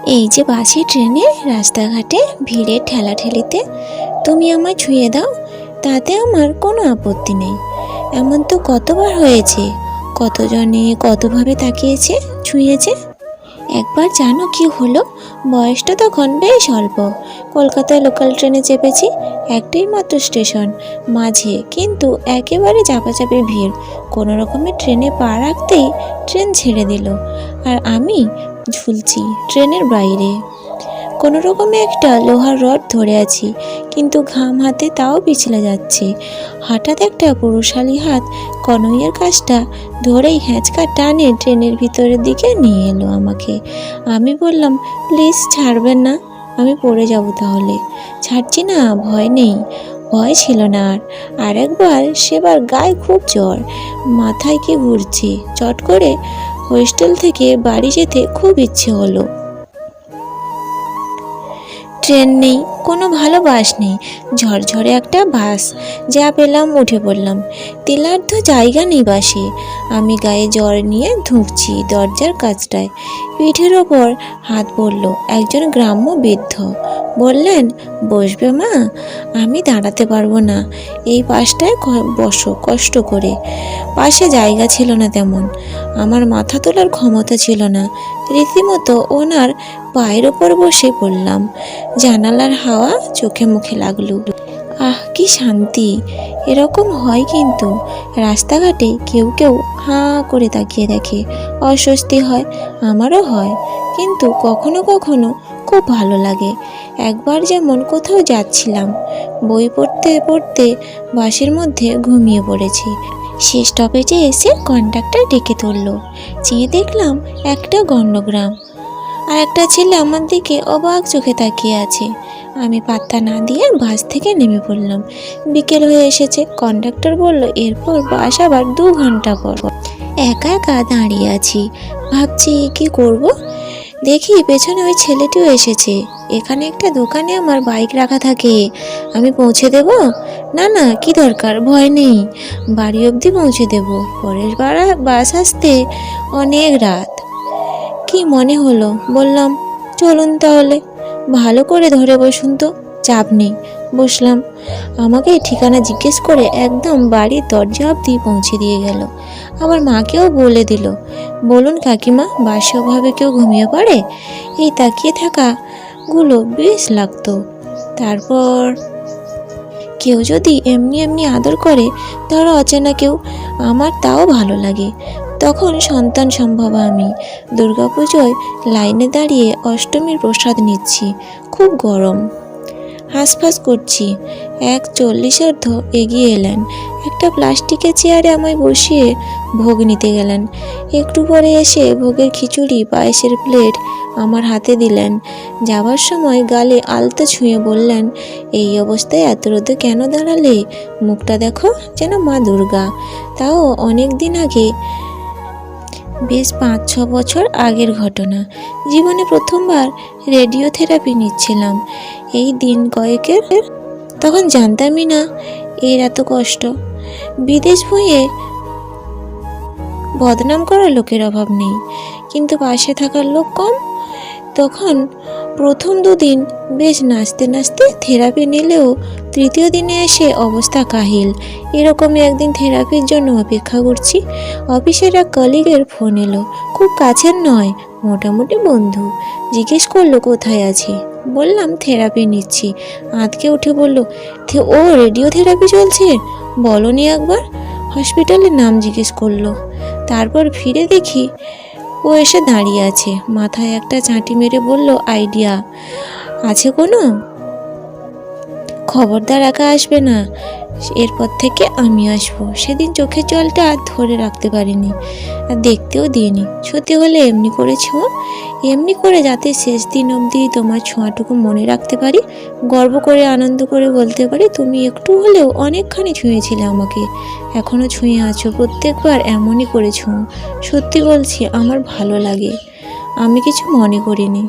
এই যে বাসে ট্রেনে রাস্তাঘাটে ভিড়ের ঠেলাঠেলিতে তুমি আমায় ছুঁয়ে দাও, তাতে আমার কোনো আপত্তি নেই। এমন তো কতবার হয়েছে, কতজনে কতভাবে তাকিয়েছে, ছুঁয়েছে। একবার জানো কি হলো? বয়সটা তখন বেশ অল্প। কলকাতায় লোকাল ট্রেনে চেপেছি, একটাই মাত্র স্টেশন মাঝে, কিন্তু একেবারে চাপাচাপি ভিড়। কোনো রকমে ট্রেনে পা রাখতেই ট্রেন ছেড়ে দিল, আর আমি ঝুলছি ট্রেনের বাইরে। কোনো রকমে একটা লোহার রড ধরে আছি, কিন্তু ঘাম হাতে তাও পিছলে যাচ্ছে। হঠাৎ একটা পুরুষালী হাত কনইয়ের কাজটা ধরেই হ্যাঁচকা টানে ট্রেনের ভিতরের দিকে নিয়ে এলো আমাকে। আমি বললাম, প্লিজ ছাড়বেন না, আমি পড়ে যাব তাহলে। ছাড়ছি না, ভয় নেই। ভয় ছিল না আর একবার সেবার গায়ে খুব জ্বর, মাথায় কি ঘুরছে। চট করে হোস্টেল থেকে বাড়ি যেতে খুব ইচ্ছে হলো। ট্রেন নেই, কোনো ভালো বাস নেই, ঝরঝরে একটা বাস যা পেলাম উঠে পড়লাম। তেলার্ধ জায়গা নেই বাসে। আমি গায়ে জ্বর নিয়ে ধুঁকছি দরজার কাছটায়। পিঠের ওপর হাত পড়ল একজন গ্রাম্য বৃদ্ধ। বললেন, বসবে মা? আমি দাঁড়াতে পারবো না, এই পাশটায় বসো কষ্ট করে। পাশে জায়গা ছিল না তেমন, আমার মাথা তোলার ক্ষমতা ছিল না। রীতিমতো ওনার পায়ের ওপর বসে পড়লাম। জানালার হাওয়া চোখে মুখে লাগলো। আহ, কি শান্তি! এরকম হয় কিন্তু রাস্তাঘাটে কেউ কেউ হাঁ করে তাকিয়ে দেখে, অস্বস্তি হয়, আমারও হয়, কিন্তু কখনো কখনো খুব ভালো লাগে। একবার যেমন কোথাও যাচ্ছিলাম, বই পড়তে পড়তে বাসের মধ্যে ঘুমিয়ে পড়েছি। শেষ স্টপেজে এসে কন্ডাক্টর ডেকে তুললো। চেয়ে দেখলাম একটা গণ্ডগ্রাম, আর একটা ছেলে আমার দিকে অবাক চোখে তাকিয়ে আছে। আমি পাত্তা না দিয়ে বাস থেকে নেমে পড়লাম। বিকেল হয়ে এসেছে, কন্ডাক্টর বলল এরপর বাস আবার 2 ঘন্টা পর। একা একা দাঁড়িয়ে আছি, ভাবছি কি করব। দেখি পেছনে ওই ছেলেটিও এসেছে। এখানে একটা দোকানে আমার বাইক রাখা থাকে, আমি পৌঁছে দেব? না না, কি দরকার, ভয় নেই, বাড়ি অবধি পৌঁছে দেব। পরের বার বাস আসতে অনেক রাত। কি মনে হলো, বললাম, চলুন তাহলে, ভালো করে ধরে বসুন তো, চাপ নেই। বসলাম। আমাকে ঠিকানা জিজ্ঞেস করে একদম বাড়ির দরজা অবধি পৌঁছে দিয়ে গেল। আবার মাকেও বলে দিল, বলুন কাকিমা, বাসে অভাবে কেউ ঘুমিয়ে পড়ে? এই তাকিয়ে থাকাগুলো বেশ লাগতো। তারপর কেউ যদি এমনি এমনি আদর করে, ধরো অচেনা কেউ, আমার তাও ভালো লাগে। তখন সন্তান সম্ভবা আমি দুর্গাপুজোয় লাইনে দাঁড়িয়ে অষ্টমীর প্রসাদ নিচ্ছি, খুব গরম, হাঁসফাঁস করছি। 1:40 এগিয়ে এলেন, একটা প্লাস্টিকের চেয়ারে আমায় বসিয়ে ভোগ নিতে গেলেন। একটু পরে এসে ভোগের খিচুড়ি পায়েসের প্লেট আমার হাতে দিলেন। যাবার সময় গালে আলতো ছুঁয়ে বললেন, এই অবস্থায় এত রোদে কেন দাঁড়ালে? মুখটা দেখো, যেন মা দুর্গা। তাও অনেক দিন আগে, বেশ 5-6 বছর আগের ঘটনা। জীবনে প্রথমবার রেডিওথেরাপি নিচ্ছিলাম এই দিন কয়েকের। তখন জানতামই না এর এত কষ্ট। বিদেশ ভুঁইয়ে বদনাম করার লোকের অভাব নেই, কিন্তু পাশে থাকার লোক কম। তখন প্রথম 2 দিন বেশ নাচতে নাচতে থেরাপি নিলেও তৃতীয় দিনে এসে অবস্থা কাহিল। এরকমই একদিন থেরাপির জন্য অপেক্ষা করছি। অফিসের এক কলিগের ফোন এলো, খুব কাছের নয়, মোটামুটি বন্ধু। জিজ্ঞেস করলো কোথায় আছি, বললাম থেরাপি নিচ্ছি। আঁতকে উঠে বলল, ও রেডিও থেরাপি চলছে, বলনি একবার? হসপিটালের নাম জিজ্ঞেস করলো। তারপর ফিরে দেখি ও এসে দাঁড়িয়ে আছে, মাথায় একটা চাঁটি মেরে বলল, আইডিয়া আছে কোনো? খবরদার একা আসবে না, এরপর থেকে আমি আসবো। সেদিন চোখের জলটা ধরে রাখতে পারিনি, আর দেখতেও দিইনি। সত্যি হলে এমনি করে ছোঁয়া, এমনি করে, যাতে শেষ দিন অবধি তোমার ছোঁয়াটুকু মনে রাখতে পারি, গর্ব করে আনন্দ করে বলতে পারি, তুমি একটু হলেও অনেকখানি ছুঁয়েছিলে আমাকে, এখনও ছুঁয়ে আছো, প্রত্যেকবার এমনই করে ছোঁয়া। সত্যি বলছি, আমার ভালো লাগে, আমি কিছু মনে করিনি।